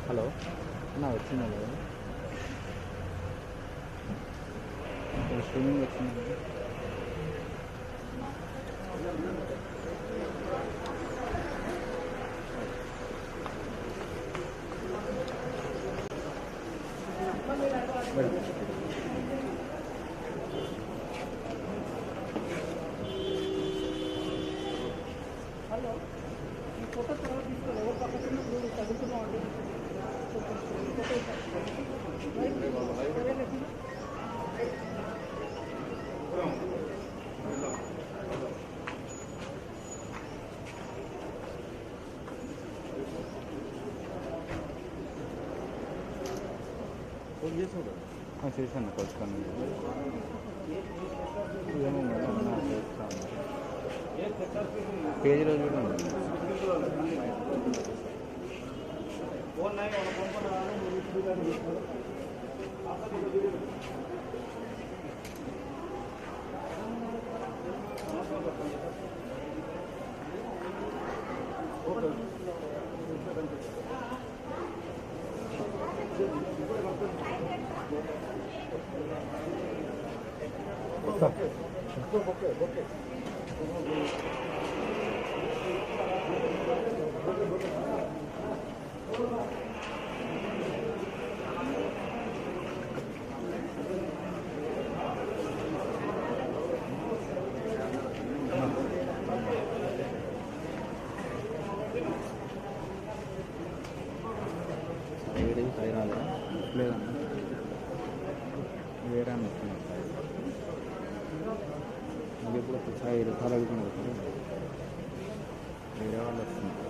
Hello నా వచ్చిందా streaming వచ్చింది. చేశాను కలుసుకొని ఏమో చేస్తాను పేజీ రోజు కూడా ఉంది. లేదన్నా వేరే వస్తున్నాయి అది ఎప్పుడు ఒకసారి రూపాయలు అడుగుతుంది వేరే వాళ్ళు వస్తున్నారు.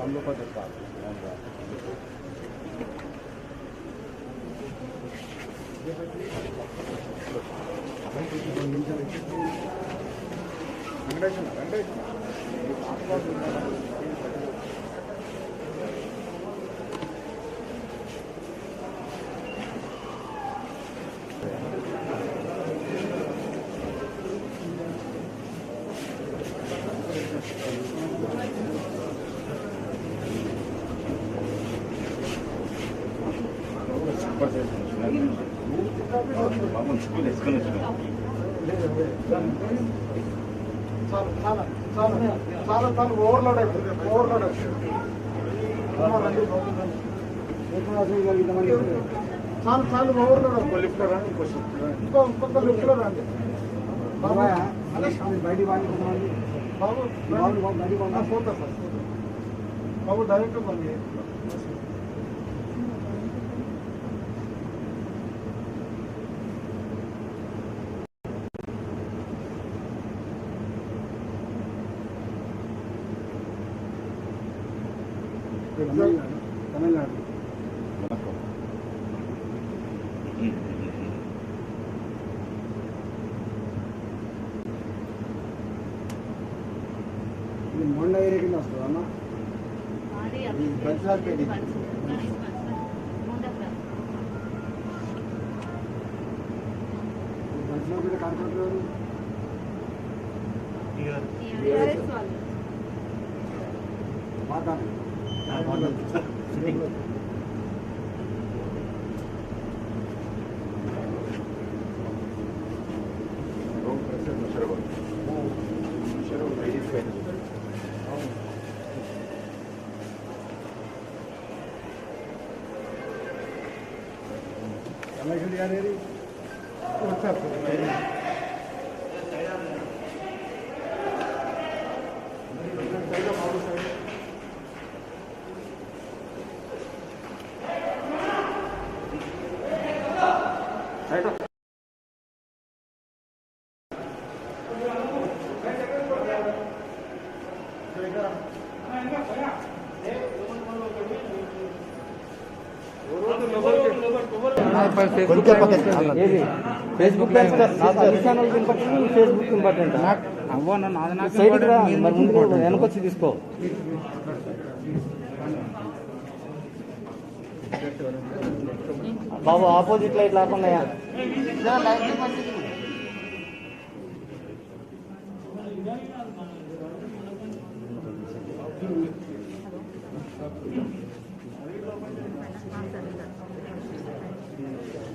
हम लोग का देखा ఓవర్లోడ్ అవుతుంది ఓవర్లోడ్ అవుతుంది చాలు చాలు ఓవర్లోడ్ అవుతుంది లిఫ్ట్లో రండి ఇంకొక లిఫ్ట్లో రండి బయట బాబు పోతా సార్ బాబు డైరెక్ట్ బండి తమిళనాడు మొండ ఏరియా కింద వస్తుంది అన్న బన్సార్పేట బన్సార్పేట కార్పొరేటర్ మాట్లాడండి ఫేస్బుక్ ఫేస్బుక్ ఇంపార్టెంట్ సైడ్కి రా మరి ముందు వెనకొచ్చి తీసుకో బాబు ఆపోజిట్ లైట్ లేకుండా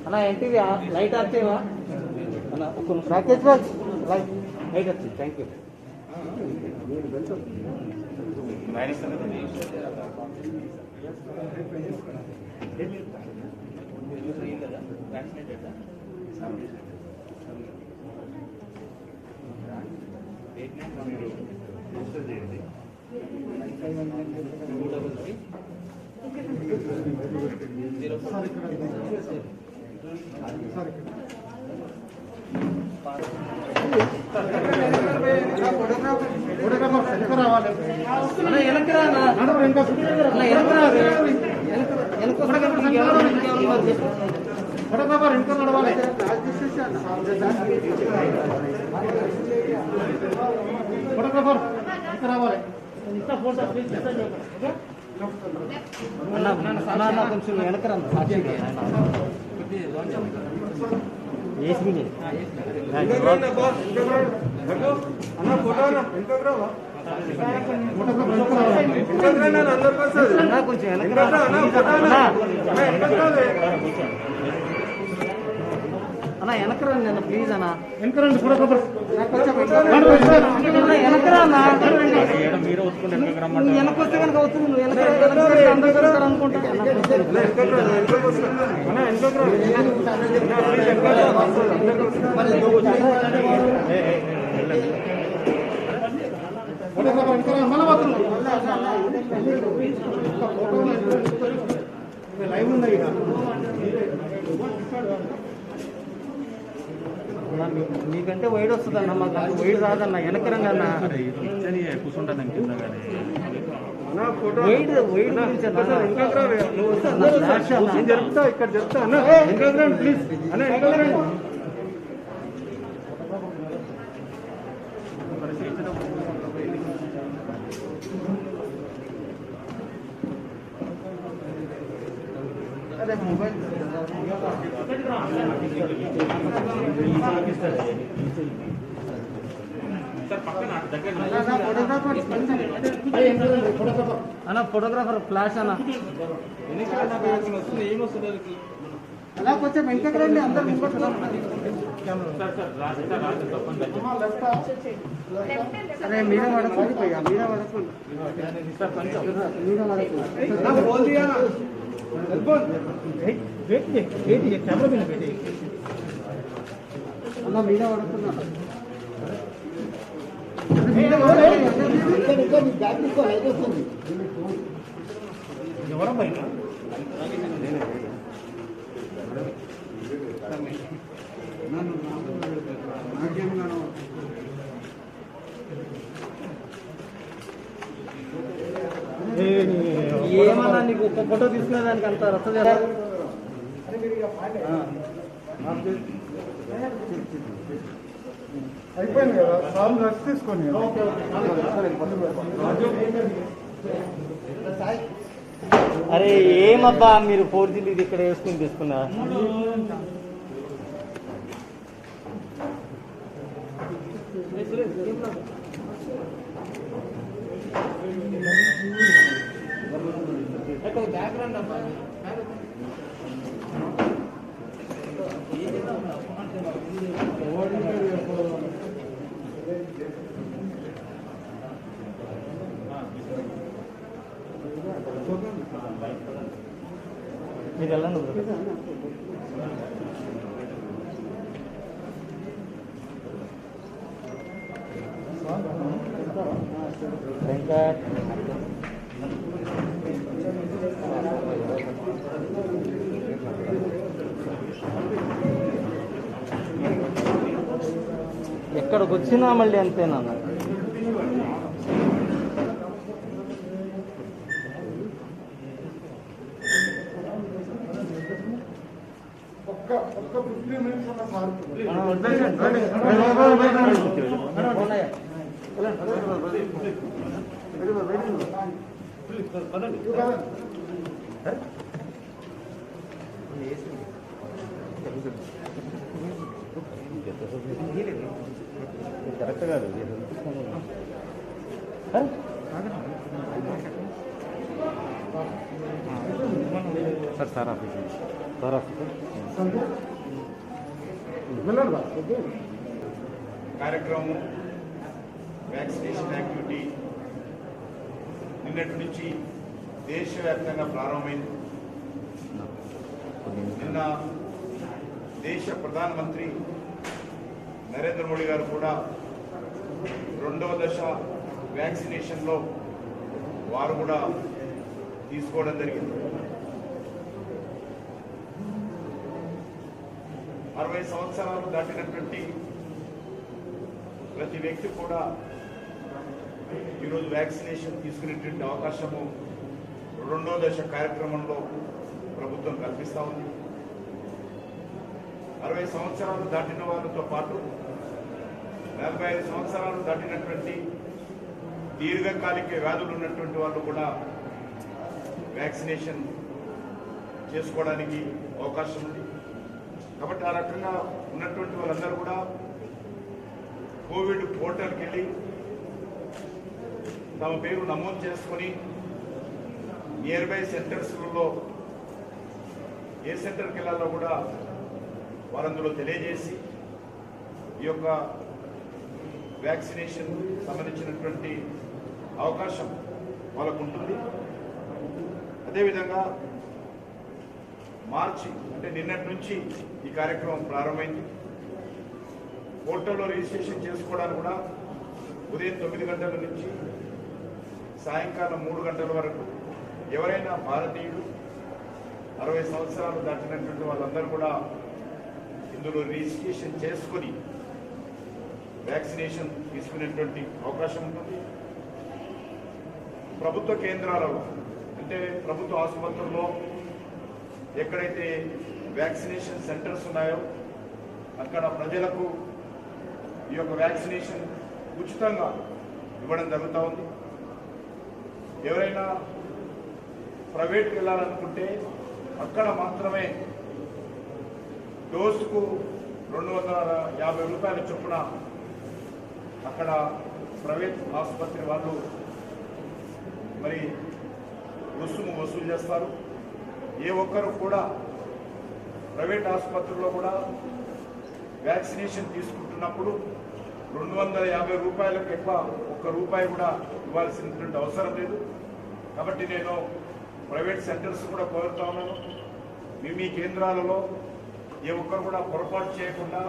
అన్నా ఏంటిది లైట్ వచ్చేవా అన్న ప్యాకేజ్ బాక్స్ లైట్ వచ్చింది థ్యాంక్ యూ కొంచెం వెనకరా కొంచెం అన్నా వెనకరండి అన్న ప్లీజ్ అన్న వెనకరండి వెనకరా అన్న వెనకొస్తే కనుక అవుతుంది నువ్వు వెనక అనుకుంటా లైవ్ ఉంది నీకంటే వైడ్ వస్తుంది అన్న మాకు వైడ్ రాదన్న వెనకరంగా అన్న వైడ్ వైడ్ జరుపుతా ఇక్కడ చెప్తా అన్న ప్లీజ్ అన్న అదే మొబైల్ అన్న ఫోటోగ్రాఫర్ ఫ్లాష్ అన్న అలా కొంచెం వెంకకి రండి అందరు అరే మీద పడకండి పోయా మీద పడకండి మీద పడకండి కెమెరా మీద పెట్టి అన్న మీద పడుతున్నా ఎవరమ్మా ఏమన్నా నీకు ఒక్క ఫోటో తీసుకునే దానికి అంత రస అయిపోయింది కదా సార్ రెస్ట్ తీసుకొని అరే ఏమబ్బా మీరు 4G ఇది ఇక్కడ వేసుకుని తీసుకున్నా బ్యాక్గ్రౌండ్ అబ్బా మీరు వెళ్ళండి వెంకట్ ఎక్కడికి వచ్చినా మళ్ళీ అంతేనన్న ఒక్క 15 minutes అన్న సార్ కరెక్ట్ కాదు sir sir office sir office కార్యక్రమం వ్యాక్సినేషన్ యాక్టివిటీ నిన్నటి నుంచి దేశవ్యాప్తంగా ప్రారంభమైంది. నిన్న దేశ ప్రధానమంత్రి నరేంద్ర మోడీ గారు కూడా 2వ దశ వ్యాక్సినేషన్లో వారు కూడా తీసుకోవడం జరిగింది. 60 సంవత్సరాలు దాటినటువంటి ప్రతి వ్యక్తి కూడా ఈరోజు వ్యాక్సినేషన్ తీసుకునేటువంటి అవకాశము 2వ దశ కార్యక్రమంలో ప్రభుత్వం కల్పిస్తూ ఉంది. 60 సంవత్సరాలు దాటిన వాళ్ళతో పాటు 45 సంవత్సరాలు దాటినటువంటి దీర్ఘకాలిక వ్యాధులు ఉన్నటువంటి వాళ్ళు కూడా వ్యాక్సినేషన్ చేసుకోవడానికి అవకాశం ఉంది. కాబట్టి ఆ రకంగా ఉన్నటువంటి వాళ్ళందరూ కూడా కోవిడ్ పోర్టల్కి వెళ్ళి తమ పేరు నమోదు చేసుకొని నియర్ బై సెంటర్స్లో ఏ సెంటర్కి వెళ్ళాలో కూడా వారందులో తెలియజేసి ఈ యొక్క వ్యాక్సినేషన్ సంబంధించినటువంటి అవకాశం వాళ్ళకు ఉంటుంది. అదేవిధంగా మార్చి అంటే నిన్నటి నుంచి ఈ కార్యక్రమం ప్రారంభమైంది. పోర్టల్లో రిజిస్ట్రేషన్ చేసుకోవడానికి కూడా ఉదయం 9 గంటల నుంచి సాయంకాలం 3 గంటల వరకు ఎవరైనా భారతీయులు 60 సంవత్సరాలు దాటినటువంటి వాళ్ళందరూ కూడా ఇందులో రిజిస్ట్రేషన్ చేసుకొని వ్యాక్సినేషన్ తీసుకునేటువంటి అవకాశం ఉంటుంది. ప్రభుత్వ కేంద్రాలలో అంటే ప్రభుత్వ ఆసుపత్రుల్లో ఎక్కడైతే వ్యాక్సినేషన్ సెంటర్స్ ఉన్నాయో అక్కడ ప్రజలకు ఈ యొక్క వ్యాక్సినేషన్ ఉచితంగా ఇవ్వడం జరుగుతూ ఉంది. ఎవరైనా ప్రైవేట్కి వెళ్ళాలనుకుంటే అక్కడ మాత్రమే డోసుకు 250 రూపాయల చొప్పున అక్కడ ప్రైవేట్ ఆసుపత్రి వాళ్ళు మరి రుసుము వసూలు చేస్తారు. ఏ ఒక్కరు కూడా ప్రైవేట్ ఆసుపత్రిలో కూడా వ్యాక్సినేషన్ తీసుకుంటున్నప్పుడు 250 రూపాయలకు ఎక్కువ ₹1 కూడా ఇవ్వాల్సినటువంటి అవసరం లేదు. కాబట్టి నేను ప్రైవేట్ సెంటర్స్ కూడా కోరుతా ఉన్నాను, మీ కేంద్రాలలో ఏ ఒక్కరు కూడా పొరపాటు చేయకుండా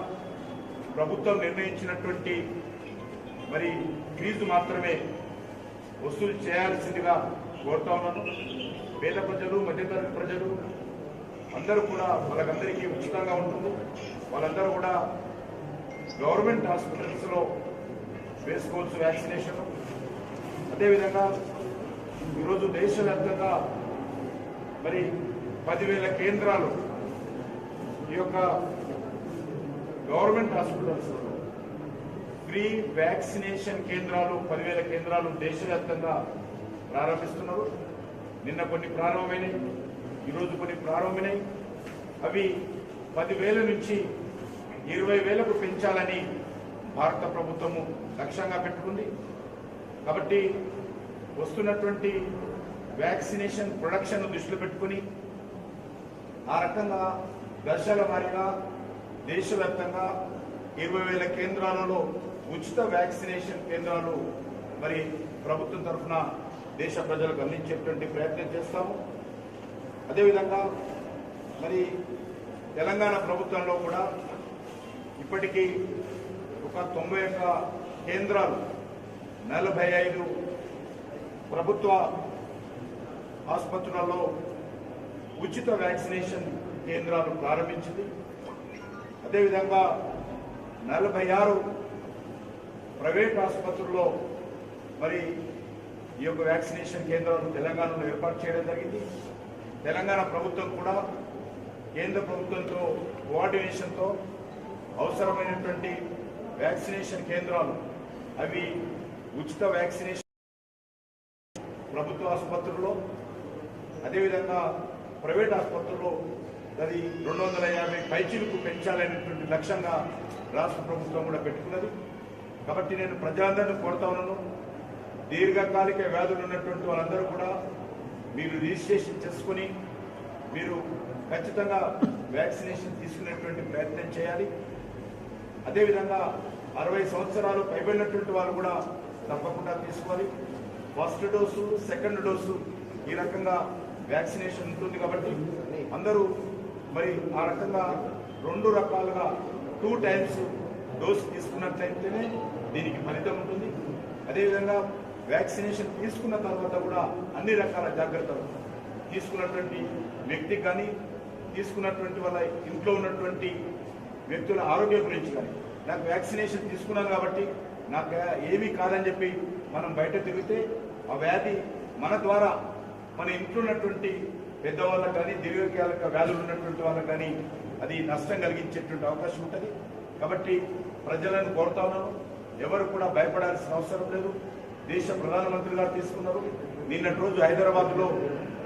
ప్రభుత్వం నిర్ణయించినటువంటి మరి ఫీజు మాత్రమే వసూలు చేయాల్సిందిగా కోరుతా ఉన్నాను. పేద ప్రజలు మధ్యతరగతి ప్రజలు అందరూ కూడా వాళ్ళకందరికీ ఉచితంగా ఉంటుంది. వాళ్ళందరూ కూడా గవర్నమెంట్ హాస్పిటల్స్లో వేసుకోవచ్చు వ్యాక్సినేషన్. అదేవిధంగా ఈరోజు దేశవ్యాప్తంగా మరి 10,000 కేంద్రాలు ఈ యొక్క గవర్నమెంట్ హాస్పిటల్స్లో ఫ్రీ వ్యాక్సినేషన్ కేంద్రాలు 10,000 కేంద్రాలు దేశవ్యాప్తంగా ప్రారంభిస్తున్నారు. నిన్న కొన్ని ప్రారంభమైనాయి, ఈరోజు కొన్ని ప్రారంభమైనాయి. అవి 10,000 నుంచి 20,000కు పెంచాలని భారత ప్రభుత్వము లక్ష్యంగా పెట్టుకుంది. కాబట్టి వస్తున్నటువంటి వ్యాక్సినేషన్ ప్రొడక్షన్ దృష్టిలో పెట్టుకుని ఆ రకంగా దశల వారీగా దేశవ్యాప్తంగా 20,000 కేంద్రాలలో ఉచిత వ్యాక్సినేషన్ కేంద్రాలు మరి ప్రభుత్వం తరఫున దేశ ప్రజలకు అందించేటువంటి ప్రయత్నం చేస్తాము. అదేవిధంగా మరి తెలంగాణ ప్రభుత్వంలో కూడా ఇప్పటికీ ఒక 91 కేంద్రాలు 45 ప్రభుత్వ ఆసుపత్రులలో ఉచిత వ్యాక్సినేషన్ కేంద్రాలు ప్రారంభించింది. అదేవిధంగా 46 ప్రైవేట్ ఆసుపత్రుల్లో మరి ఈ యొక్క వ్యాక్సినేషన్ కేంద్రాలను తెలంగాణలో ఏర్పాటు చేయడం జరిగింది. తెలంగాణ ప్రభుత్వం కూడా కేంద్ర ప్రభుత్వంతో కోఆర్డినేషన్తో అవసరమైనటువంటి వ్యాక్సినేషన్ కేంద్రాలు అవి ఉచిత వ్యాక్సినేషన్ ప్రభుత్వ ఆసుపత్రుల్లో, అదేవిధంగా ప్రైవేట్ ఆసుపత్రుల్లో అది 250 పైచీలకు పెంచాలనేటువంటి లక్ష్యంగా రాష్ట్ర ప్రభుత్వం కూడా పెట్టుకున్నది. కాబట్టి నేను ప్రజలందరినీ కోరుతా ఉన్నాను, దీర్ఘకాలిక వ్యాధులు ఉన్నటువంటి వాళ్ళందరూ కూడా మీరు రిజిస్ట్రేషన్ చేసుకుని మీరు ఖచ్చితంగా వ్యాక్సినేషన్ తీసుకునేటువంటి ప్రయత్నం చేయాలి. అదేవిధంగా 60 సంవత్సరాలు పైబడినటువంటి వాళ్ళు కూడా తప్పకుండా తీసుకోవాలి. ఫస్ట్ డోసు, సెకండ్ డోసు ఈ రకంగా వ్యాక్సినేషన్ ఉంటుంది. కాబట్టి అందరూ మరి ఆ రకంగా 2 రకాలుగా 2 టైమ్స్ డోసు తీసుకున్నట్లయితేనే దీనికి ఫలితం ఉంటుంది. అదేవిధంగా వ్యాక్సినేషన్ తీసుకున్న తర్వాత కూడా అన్ని రకాల జాగ్రత్తలు తీసుకున్నటువంటి వ్యక్తికి కానీ తీసుకున్నటువంటి వాళ్ళ ఇంట్లో ఉన్నటువంటి వ్యక్తుల ఆరోగ్యం గురించి కానీ, నాకు వ్యాక్సినేషన్ తీసుకున్నాను కాబట్టి నాకు ఏమీ కాదని చెప్పి మనం బయట తిరిగితే ఆ వ్యాధి మన ద్వారా మన ఇంట్లో ఉన్నటువంటి పెద్దవాళ్ళకు కానీ దీర్ఘకాలిక వ్యాధులు ఉన్నటువంటి వాళ్ళకు కానీ అది నష్టం కలిగించేటువంటి అవకాశం ఉంటుంది. కాబట్టి ప్రజలను కోరుతా ఉన్నాను, ఎవరు కూడా భయపడాల్సిన అవసరం లేదు. దేశ ప్రధానమంత్రి గారు తీసుకున్నారు. నిన్నటి రోజు హైదరాబాద్లో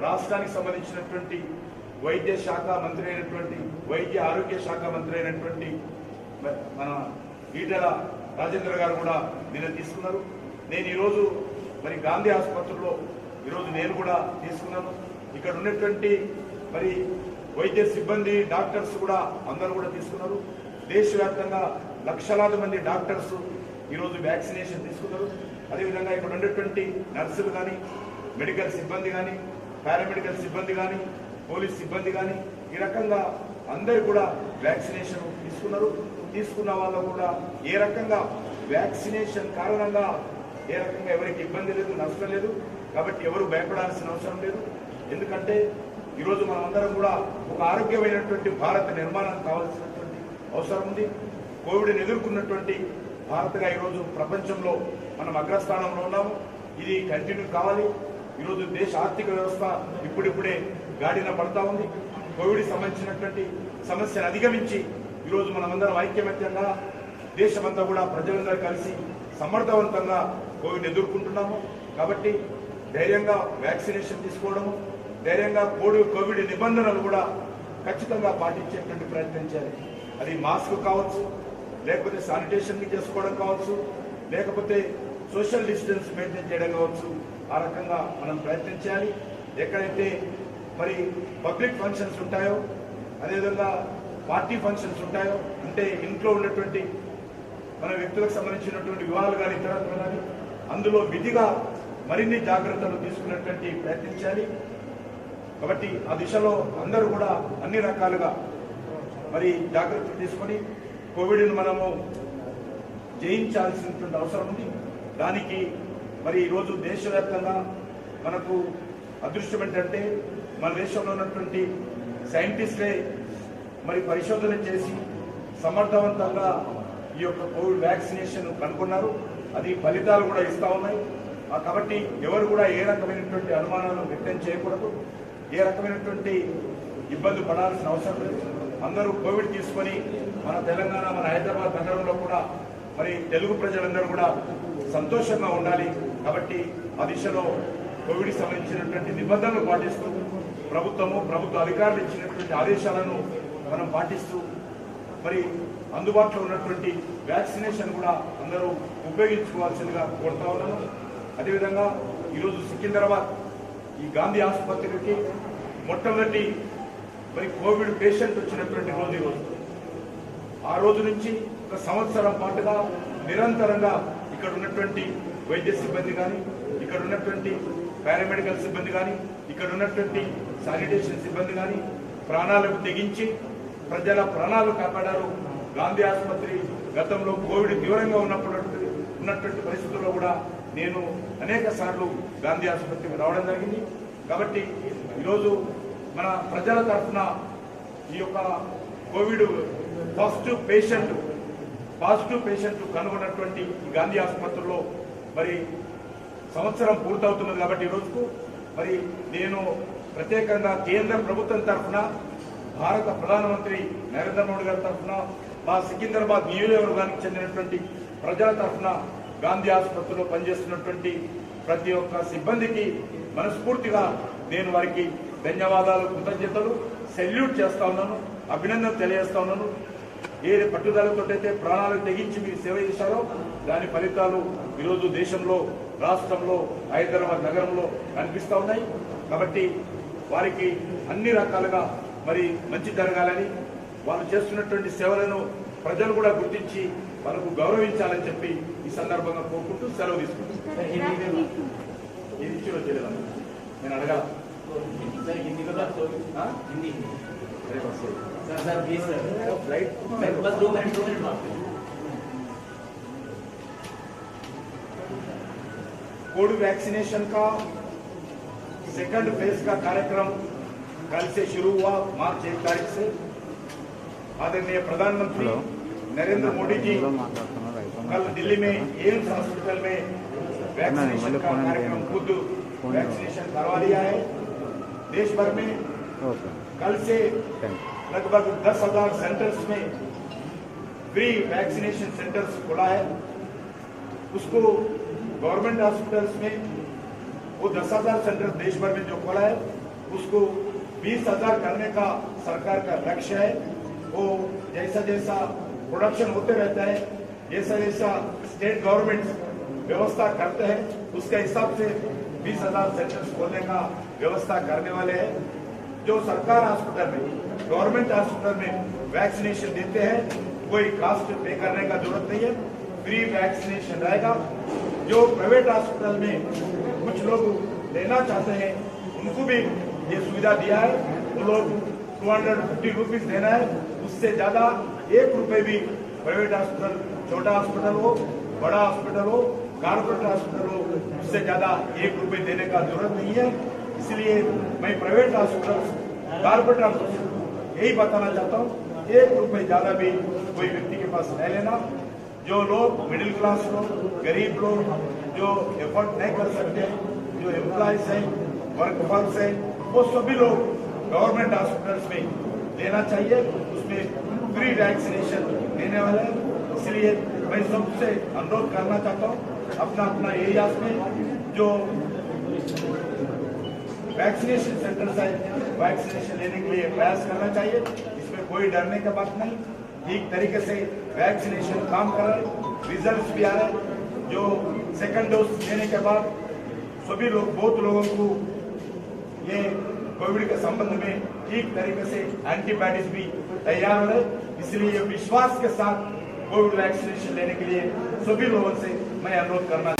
రాష్ట్రానికి సంబంధించినటువంటి వైద్య శాఖ మంత్రి అయినటువంటి వైద్య ఆరోగ్య శాఖ మంత్రి అయినటువంటి మన ఈటెల రాజేంద్ర గారు కూడా నిన్న తీసుకున్నారు. నేను ఈరోజు మరి గాంధీ ఆసుపత్రిలో ఈరోజు నేను కూడా తీసుకున్నాను. ఇక్కడ ఉన్నటువంటి మరి వైద్య సిబ్బంది డాక్టర్స్ కూడా అందరూ కూడా తీసుకున్నారు. దేశవ్యాప్తంగా లక్షలాది మంది డాక్టర్స్ ఈరోజు వ్యాక్సినేషన్ తీసుకున్నారు. అదేవిధంగా ఇక్కడ ఉన్నటువంటి నర్సులు కానీ, మెడికల్ సిబ్బంది కానీ, పారామెడికల్ సిబ్బంది కానీ, పోలీస్ సిబ్బంది కానీ ఈ రకంగా అందరూ కూడా వ్యాక్సినేషన్ తీసుకున్నారు. తీసుకున్న వాళ్ళు కూడా ఏ రకంగా వ్యాక్సినేషన్ కారణంగా ఏ రకంగా ఎవరికి ఇబ్బంది లేదు, నష్టం లేదు. కాబట్టి ఎవరు భయపడాల్సిన అవసరం లేదు. ఎందుకంటే ఈరోజు మనం అందరం కూడా ఒక ఆరోగ్యమైనటువంటి భారత నిర్మాణం కావాల్సినటువంటి అవసరం ఉంది. కోవిడ్ని ఎదుర్కొన్నటువంటి భారత్గా ఈరోజు ప్రపంచంలో మనం అగ్రస్థానంలో ఉన్నాము. ఇది కంటిన్యూ కావాలి. ఈరోజు దేశ ఆర్థిక వ్యవస్థ ఇప్పుడిప్పుడే గాడిన పడతా ఉంది. కోవిడ్ సంబంధించినటువంటి సమస్యను అధిగమించి ఈరోజు మనమందరం ఐక్యమత్యంగా దేశమంతా కూడా ప్రజలందరూ కలిసి సమర్థవంతంగా కోవిడ్ ఎదుర్కొంటున్నాము. కాబట్టి ధైర్యంగా వ్యాక్సినేషన్ తీసుకోవడము, ధైర్యంగా కోవిడ్ నిబంధనలు కూడా ఖచ్చితంగా పాటించేటువంటి ప్రయత్నం చేయాలి. అది మాస్క్ కావచ్చు, లేకపోతే శానిటేషన్ చేసుకోవడం కావచ్చు, లేకపోతే సోషల్ డిస్టెన్స్ మెయింటైన్ చేయడం కావచ్చు. ఆ రకంగా మనం ప్రయత్నం చేయాలి. ఎక్కడైతే మరి పబ్లిక్ ఫంక్షన్స్ ఉంటాయో, అదేవిధంగా పార్టీ ఫంక్షన్స్ ఉంటాయో, అంటే ఇంట్లో ఉన్నటువంటి మన వ్యక్తులకు సంబంధించినటువంటి వివాహాలు కానీ ఇతరత్వం కానీ అందులో విధిగా మరిన్ని జాగ్రత్తలు తీసుకునేటువంటి ప్రయత్నించాలి. కాబట్టి ఆ దిశలో అందరూ కూడా అన్ని రకాలుగా మరి జాగ్రత్తలు తీసుకొని కోవిడ్ను మనము జయించాల్సినటువంటి అవసరం ఉంది. దానికి మరి ఈరోజు దేశవ్యాప్తంగా మనకు అదృష్టం ఏంటంటే మన దేశంలో ఉన్నటువంటి సైంటిస్టులే మరి పరిశోధన చేసి సమర్థవంతంగా ఈ యొక్క కోవిడ్ వ్యాక్సినేషన్ కనుగొన్నారు. అది ఫలితాలు కూడా ఇస్తా ఉన్నాయి. కాబట్టి ఎవరు కూడా ఏ రకమైనటువంటి అనుమానాలు వ్యక్తం చేయకూడదు, ఏ రకమైనటువంటి ఇబ్బంది పడాల్సిన అవసరం లేదు. అందరూ కోవిడ్ తీసుకొని మన తెలంగాణ, మన హైదరాబాద్ నగరంలో కూడా మరి తెలుగు ప్రజలందరూ కూడా సంతోషంగా ఉండాలి. కాబట్టి ఆ దిశలో కోవిడ్కి సంబంధించినటువంటి నిబంధనలు పాటిస్తూ ప్రభుత్వ అధికారులు ఇచ్చినటువంటి ఆదేశాలను మనం పాటిస్తూ మరి అందుబాటులో ఉన్నటువంటి వ్యాక్సినేషన్ కూడా అందరూ ఉపయోగించుకోవాల్సిందిగా కోరుతా ఉన్నాను. అదేవిధంగా ఈరోజు సికింద్రాబాద్ ఈ గాంధీ ఆసుపత్రికి మొట్టమొదటి మరి కోవిడ్ పేషెంట్ వచ్చినటువంటి రోజు ఈరోజు. ఆ రోజు నుంచి ఒక సంవత్సరం పాటుగా నిరంతరంగా ఇక్కడ ఉన్నటువంటి వైద్య సిబ్బంది కానీ, ఇక్కడ ఉన్నటువంటి పారామెడికల్ సిబ్బంది కానీ, ఇక్కడ ఉన్నటువంటి శానిటేషన్ సిబ్బంది కానీ ప్రాణాలకు తెగించి ప్రజల ప్రాణాలు కాపాడారు. గాంధీ ఆసుపత్రి గతంలో కోవిడ్ తీవ్రంగా ఉన్నటువంటి పరిస్థితుల్లో కూడా నేను అనేక సార్లు గాంధీ ఆసుపత్రికి రావడం జరిగింది. కాబట్టి ఈరోజు మన ప్రజల తరఫున ఈ యొక్క కోవిడ్ పాజిటివ్ పేషెంట్ కనుగొన్నటువంటి గాంధీ ఆసుపత్రిలో మరి సంవత్సరం పూర్తవుతున్నది. కాబట్టి ఈరోజుకు మరి నేను ప్రత్యేకంగా కేంద్ర ప్రభుత్వం తరఫున, భారత ప్రధానమంత్రి నరేంద్ర మోడీ గారి తరఫున, మా సికింద్రాబాద్ నియోజకవర్గానికి చెందినటువంటి ప్రజల తరఫున గాంధీ ఆసుపత్రిలో పనిచేస్తున్నటువంటి ప్రతి ఒక్క సిబ్బందికి మనస్ఫూర్తిగా నేను వారికి ధన్యవాదాలు, కృతజ్ఞతలు, సెల్యూట్ చేస్తా ఉన్నాను, అభినందన తెలియజేస్తా ఉన్నాను. ఏ పట్టుదలతోటైతే ప్రాణాలకు తెగించి మీరు సేవ చేశారో దాని ఫలితాలు ఈరోజు దేశంలో, రాష్ట్రంలో, హైదరాబాద్ నగరంలో కనిపిస్తూ ఉన్నాయి. కాబట్టి వారికి అన్ని రకాలుగా మరి మంచి జరగాలని, వాళ్ళు చేస్తున్నటువంటి సేవలను ప్రజలు కూడా గుర్తించి వాళ్ళకు గౌరవించాలని చెప్పి ఈ సందర్భంగా కోరుకుంటూ సెలవు తీసుకుంటాను. ఏది ఇచ్చిరో తెలియదు, నేను అడగాల. कोविड वैक्सीनेशन का सेकंड फेज का कार्यक्रम कल से शुरू हुआ, मार्च 1 तारीख से। आदरणीय प्रधानमंत्री नरेंद्र मोदी जी कल दिल्ली में एम्स हॉस्पिटल में वैक्सीनेशन का कार्यक्रम खुद वैक्सीनेशन करवा लिया है। देश भर में कल से लगभग 10,000 सेंटर्स में फ्री वैक्सीनेशन सेंटर्स खोला है। उसको गवर्नमेंट हॉस्पिटल्स में वो 10,000 सेंटर देश भर में जो खोला है उसको 20,000 करने का सरकार का लक्ष्य है। वो जैसा जैसा प्रोडक्शन होते रहता है, जैसा जैसा स्टेट गवर्नमेंट व्यवस्था करते हैं उसके हिसाब से 20,000 सेंटर्स खोलने का व्यवस्था करने वाले हैं। जो सरकार हॉस्पिटल में, गवर्नमेंट हॉस्पिटल में वैक्सीनेशन देते हैं कोई कास्ट पे करने का जरूरत नहीं है, फ्री वैक्सीनेशन रहेगा। जो प्राइवेट हॉस्पिटल में कुछ लोग लेना चाहते हैं उनको भी ये सुविधा दिया है। वो लोग 250 रुपीज देना है, उससे ज्यादा 1 रुपए भी प्राइवेट हॉस्पिटल, छोटा हॉस्पिटल हो, बड़ा हॉस्पिटल हो, कारपोरेट हॉस्पिटल हो, उससे ज्यादा 1 रुपए देने का जरूरत नहीं है। इसलिए मैं प्राइवेट हॉस्पिटल, कारपोरेट हॉस्पिटल यही बताना चाहता हूँ, 1 रुपए ज्यादा भी कोई व्यक्ति के पास नहीं लेना। जो लोग मिडिल क्लास लोग, गरीब लोग, जो एफर्ट नहीं कर सकते, जो एम्प्लॉयज हैं, वर्कफोर्स है, वो सभी लोग गवर्नमेंट हॉस्पिटल्स में लेना चाहिए। उसमें फ्री वैक्सीनेशन देने वाले हैं। इसलिए मैं सबसे अनुरोध करना चाहता हूँ, अपना अपना एरियाज में जो वैक्सीनेशन सेंटर्स है वैक्सीनेशन लेने के लिए प्रयास करना चाहिए। इसमें कोई डरने की बात नहीं, ठीक तरीके से वैक्सीनेशन काम कर रहे, रिजल्ट भी आ रहे। जो सेकंड डोज लेने के बाद सभी लोग, बहुत लोगों को ये कोविड के संबंध में ठीक तरीके से एंटीबॉडीज भी तैयार हो रहे। इसलिए विश्वास के साथ कोविड वैक्सीनेशन लेने के लिए सभी लोगों से मैं अनुरोध करना